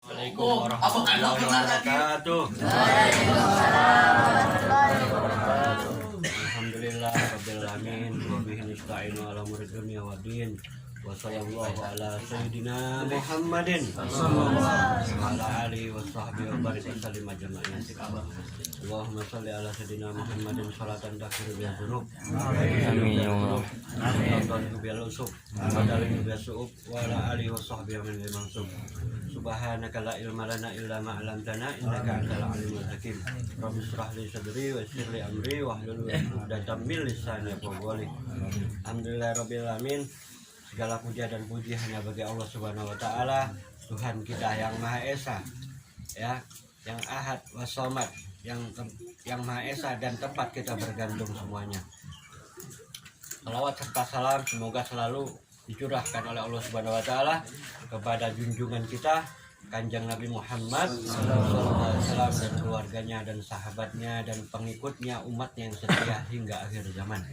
Assalamualaikum warahmatullahi wabarakatuh. Alhamdulillah rabbil alamin wa bihi nasta'inu ala umuri dunya waddin. Wa sallallahu ala sayyidina Muhammadin wa ala alihi wa sahbihi wa barik wa sallim ajma'in. Allahumma shalli ala sayyidina Muhammadin salatan takfiru biha dzunub. Amin ya Allah. Amin biha usub. Wa dalil biha su'ub wa ala alihi wa sahbihi min mansub. Subhanaka la ilma lana illa ma 'allamtana innaka antal alimul hakim. Rabbi shrah li sadri wa yassir li amri wahlul 'uqdatam min lisani yafqahu qawli. Alhamdulillahirabbil alamin. Segala puja dan puji hanya bagi Allah Subhanahu wa taala, Tuhan kita yang Maha Esa, ya, yang Ahad was-Samad, yang Maha Esa dan tempat kita bergantung semuanya. Salawat serta salam semoga selalu dicurahkan oleh Allah Subhanahu wa taala kepada junjungan kita Kanjeng Nabi Muhammad SAW dan keluarganya dan sahabatnya dan pengikutnya, umatnya yang setia hingga akhir zaman.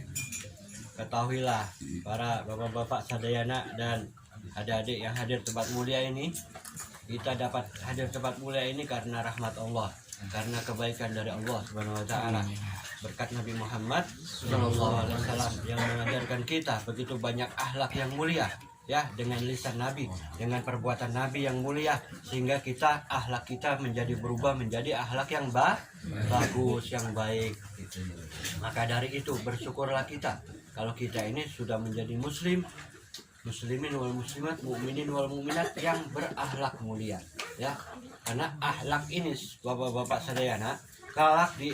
Ketahuilah para bapak-bapak sadayana dan adik-adik yang hadir tempat mulia ini, kita dapat hadir tempat mulia ini karena rahmat Allah, karena kebaikan dari Allah Subhanahu wa taala. Berkat Nabi Muhammad SAW yang mengajarkan kita begitu banyak akhlak yang mulia, ya, dengan lisan Nabi, dengan perbuatan Nabi yang mulia, sehingga kita akhlak kita menjadi berubah menjadi akhlak yang bagus, yang baik. Maka dari itu bersyukurlah kita kalau kita ini sudah menjadi muslimin wal muslimat, mukminin wal mukminat yang berakhlak mulia, ya. Karena akhlak ini bapak-bapak sadayana, kelak di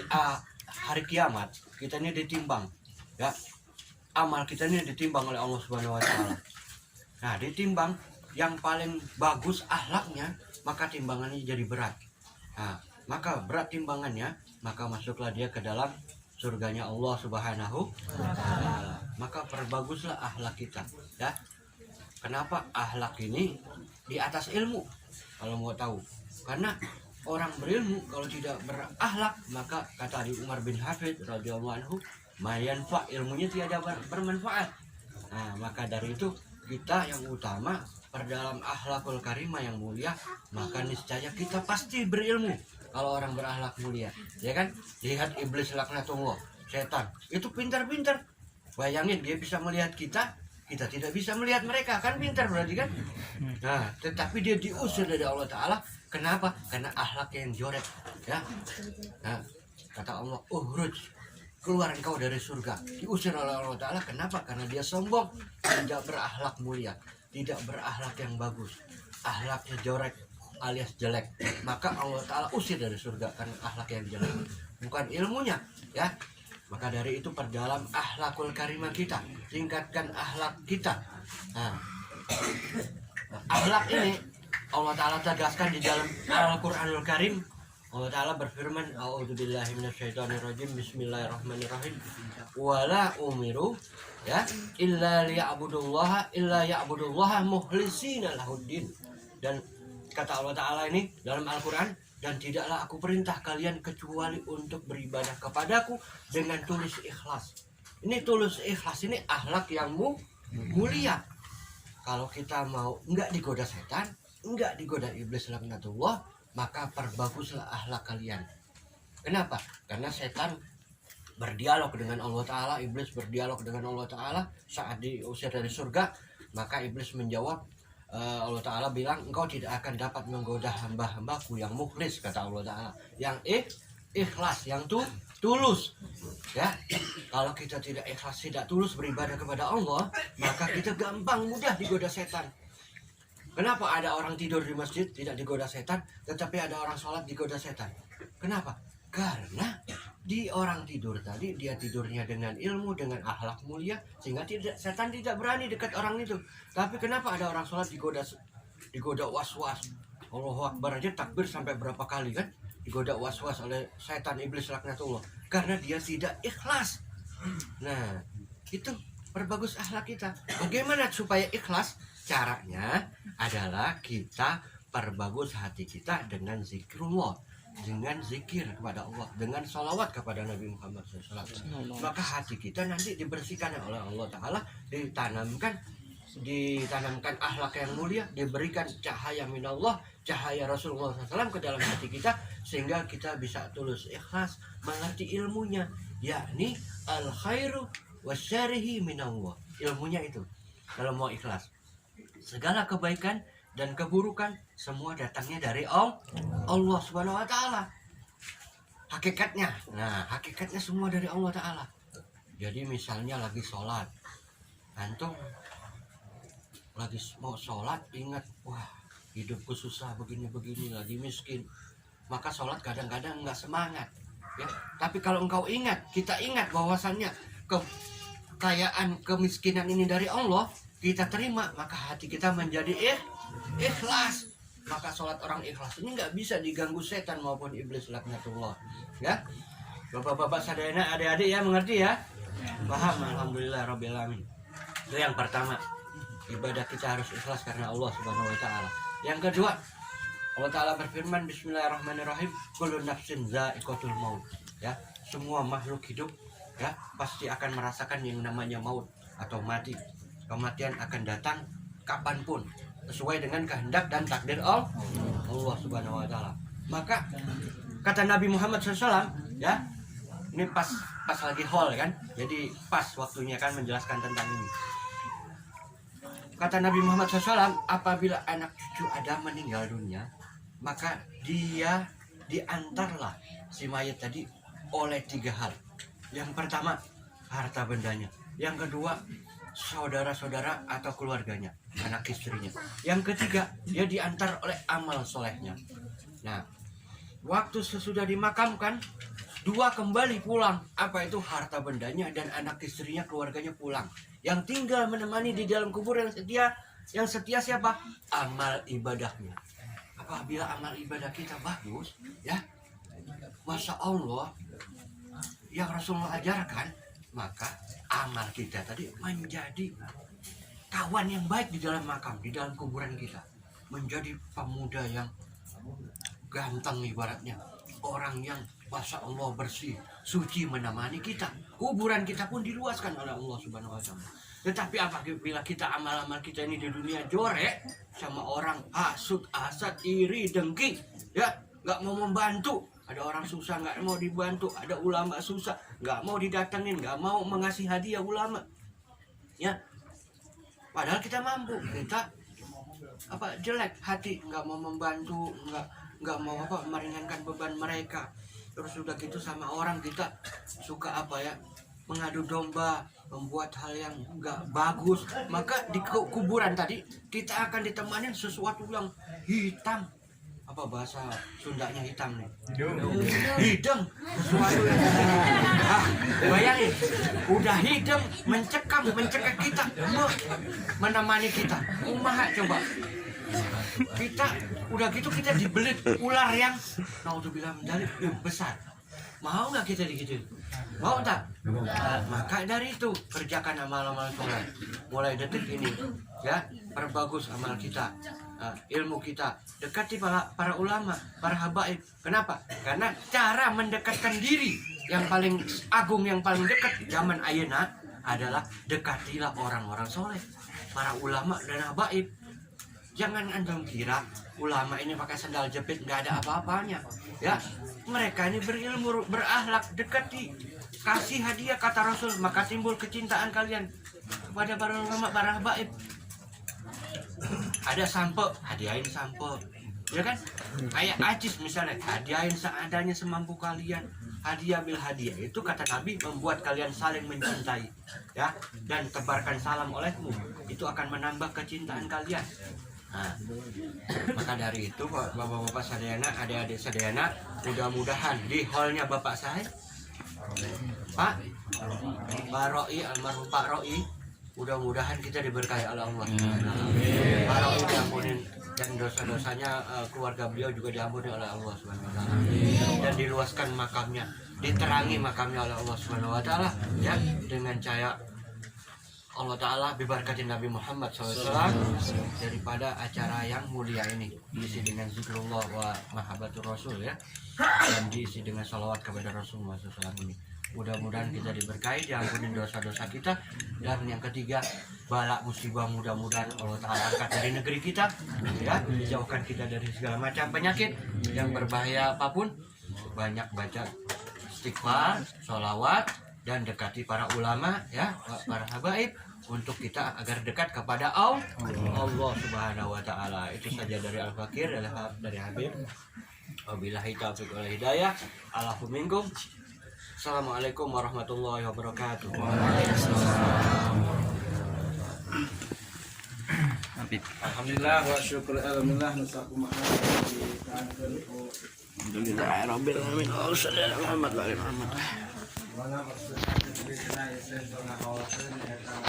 hari kiamat kita ini ditimbang, ya. Amal kita ini ditimbang oleh Allah Subhanahu wa taala. Nah, ditimbang yang paling bagus akhlaknya, maka timbangannya jadi berat. Nah, maka berat timbangannya, maka masuklah dia ke dalam surganya Allah Subhanahu wa taala. Maka perbaguslah akhlak kita, ya. Kenapa akhlak ini di atas ilmu? Kalau mau tahu, karena orang berilmu kalau tidak berakhlak, maka kata Adi Umar bin Hafid radhiyallahu anhu, mayanfa, ilmunya tiada bermanfaat. Nah, maka dari itu kita yang utama perdalam akhlakul karimah yang mulia, maka niscaya kita pasti berilmu. Kalau orang berakhlak mulia, ya kan? Lihat iblis laknatullah, setan itu pintar-pintar. Bayangin dia bisa melihat kita tidak bisa melihat mereka, kan pintar berarti kan? Nah, tetapi dia diusir dari Allah Taala. Kenapa? Karena akhlaknya yang jorek, ya. Nah, kata Allah, uhruj, keluar engkau dari surga. Diusir oleh Allah Taala. Kenapa? Karena dia sombong, tidak berakhlak mulia, tidak berakhlak yang bagus, akhlaknya jorek alias jelek. Maka Allah Ta'ala usir dari surga karena akhlak yang jelek, bukan ilmunya, ya. Maka dari itu perdalam akhlakul karimah kita, tingkatkan akhlak kita. Nah, akhlak ini Allah Ta'ala tegaskan di dalam Al-Quranul Karim. Allah Ta'ala berfirman, a'udzubillahi minasyaitonirrajim, bismillahirrahmanirrahim, wala umiru, ya, illa ya'budullaha mukhlisina lahuddin. Dan kata Allah Ta'ala ini dalam Al-Quran, dan tidaklah aku perintah kalian kecuali untuk beribadah kepadaku dengan tulus ikhlas. Ini tulus ikhlas, ini akhlak yang mulia. Kalau kita mau enggak digoda setan, enggak digoda iblis laknatullah, maka perbaguslah akhlak kalian. Kenapa? Karena setan berdialog dengan Allah Ta'ala, iblis berdialog dengan Allah Ta'ala saat diusir dari surga. Maka iblis menjawab, Allah Ta'ala bilang, engkau tidak akan dapat menggoda hamba-hambaku yang mukhlis, kata Allah Ta'ala, yang ikhlas, yang tulus, ya. Kalau kita tidak ikhlas, tidak tulus beribadah kepada Allah, maka kita gampang mudah digoda setan. Kenapa ada orang tidur di masjid tidak digoda setan, tetapi ada orang sholat digoda setan? Kenapa? Karena di orang tidur tadi, dia tidurnya dengan ilmu, dengan akhlak mulia, sehingga setan tidak berani dekat orang itu. Tapi kenapa ada orang sholat digoda was-was? Allahu Akbar aja takbir sampai berapa kali kan? Digoda was-was oleh setan iblis laknatullah. Karena dia tidak ikhlas. Nah, itu perbagus akhlak kita. Bagaimana supaya ikhlas? Caranya adalah kita perbagus hati kita dengan zikrullah, dengan zikir kepada Allah, dengan salawat kepada Nabi Muhammad SAW. Maka hati kita nanti dibersihkan oleh Allah Ta'ala, ditanamkan ditanamkan akhlak yang mulia, diberikan cahaya minallah, cahaya Rasulullah SAW ke dalam hati kita, sehingga kita bisa tulus ikhlas mengerti ilmunya, yakni al khairu wasyarihi minallah. Ilmunya itu, kalau mau ikhlas, segala kebaikan dan keburukan semua datangnya dari Allah Subhanahu wa taala. Hakikatnya, hakikatnya semua dari Allah taala. Jadi misalnya lagi sholat, antum lagi mau sholat, ingat, wah hidupku susah begini-begini, lagi miskin, maka sholat kadang-kadang nggak semangat, ya. Tapi kalau engkau ingat, kita ingat bahwasannya kekayaan, kemiskinan ini dari Allah, kita terima, maka hati kita menjadi ikhlas. Maka sholat orang ikhlas ini nggak bisa diganggu setan maupun iblis laknatullah, ya. Bapak-bapak sadayana, adik-adik ya, mengerti ya? Paham? Alhamdulillah rabbil alamin. Itu yang pertama, ibadah kita harus ikhlas karena Allah Subhanahu wa taala. Yang kedua, Allah taala berfirman, bismillahirrahmanirrahim, kullu nafsin dha'iqatul maut. Ya, semua makhluk hidup ya pasti akan merasakan yang namanya maut atau mati. Kematian akan datang kapanpun sesuai dengan kehendak dan takdir Allah Subhanahu wa taala. Maka kata Nabi Muhammad SAW, ya, ini pas lagi haul kan, jadi pas waktunya kan menjelaskan tentang ini. Kata Nabi Muhammad SAW, apabila anak cucu Adam meninggal dunia, maka dia diantarlah si mayat tadi oleh 3 hal. Yang pertama, harta bendanya. Yang kedua, saudara-saudara atau keluarganya, anak istrinya. Yang ketiga, dia diantar oleh amal solehnya. Nah, waktu sesudah dimakamkan, 2 kembali pulang. Apa itu? Harta bendanya dan anak istrinya, keluarganya pulang. Yang tinggal menemani di dalam kubur yang setia siapa? Amal ibadahnya. Apabila amal ibadah kita bagus, ya, Masya Allah, yang Rasulullah ajarkan, maka amal kita tadi menjadi kawan yang baik di dalam makam, di dalam kuburan kita. Menjadi pemuda yang ganteng ibaratnya. Orang yang Masya Allah bersih, suci menemani kita. Kuburan kita pun diluaskan oleh Allah Subhanahu wa taala. Tetapi apabila kita amal-amal kita ini di dunia jorek sama orang, hasud, asad, iri, dengki, ya, nggak mau membantu. Ada orang susah nggak mau dibantu, ada ulama susah nggak mau didatengin, nggak mau mengasih hadiah ulama, ya. Padahal kita mampu, kita jelek hati, nggak mau membantu, nggak mau meringankan beban mereka. Terus sudah gitu sama orang kita suka mengadu domba, membuat hal yang nggak bagus. Maka di kuburan tadi kita akan ditemani sesuatu yang hitam. Apa bahasa Sundanya hitam nih? Hidung. Sesuatu yang bayangin, udah hidung mencekam kita, menemani kita. Kumaha coba? Kita udah gitu kita dibelit ular yang naudzubillah menjadi besar. Mau nggak kita digituin? Mau tak? Maka dari itu kerjakan amal-amal soleh. Mulai detik ini, ya, perbagus amal kita, ilmu kita, dekati para ulama, para habaib. Kenapa? Karena cara mendekatkan diri yang paling agung, yang paling dekat zaman ayeuna adalah dekatilah orang-orang soleh, para ulama dan habaib. Jangan antum kira ulama ini pakai sandal jepit nggak ada apa-apanya, ya. Mereka ini berilmu, berakhlak, dekati, kasih hadiah kata Rasul, maka timbul kecintaan kalian kepada para ulama, para habaib. Ada sampo, hadiahin sampo, ya kan? Kayak ajis misalnya, hadiahin seadanya semampu kalian. Hadiah bil hadiah itu kata Nabi membuat kalian saling mencintai, ya, dan tebarkan salam olehmu, itu akan menambah kecintaan kalian. Nah, maka dari itu bapak-bapak sadayana, adik-adik sadayana, mudah-mudahan di hallnya bapak saya, Pak Roi, almarhum Pak Roi, mudah-mudahan kita diberkahi oleh Allah. Pak Roi diampunin dan dosa-dosanya, keluarga beliau juga diampuni oleh Allah Subhanahu wa taala. Dan diluaskan makamnya, diterangi makamnya oleh Allah Subhanahu wa taala, ya, dengan cahaya Allah Ta'ala, biberkatin Nabi Muhammad SAW, daripada acara yang mulia ini diisi dengan zikrullah wa mahabbatur rasul, ya, dan diisi dengan salawat kepada Rasulullah SAW ini. mudah-mudahan kita diberkahi, diampuni dosa-dosa kita. Dan yang ketiga, bala musibah mudah-mudahan Allah Ta'ala angkat dari negeri kita, ya, dijauhkan kita dari segala macam penyakit yang berbahaya apapun. Banyak baca istighfar, sholawat, dan dekati para ulama, ya, para habaib, untuk kita agar dekat kepada Allah Subhanahu wa Ta'ala. Itu saja dari Al-Fakir, dari Habib. Wabillahi taufiq wal hidayah. Alafu minkum. Assalamualaikum warahmatullahi wabarakatuh. Alhamdulillah wa syukur alhamdulillah nusakum Alhamdulillah rabbil alamin. Sallallahu Muhammad wa ali Muhammad.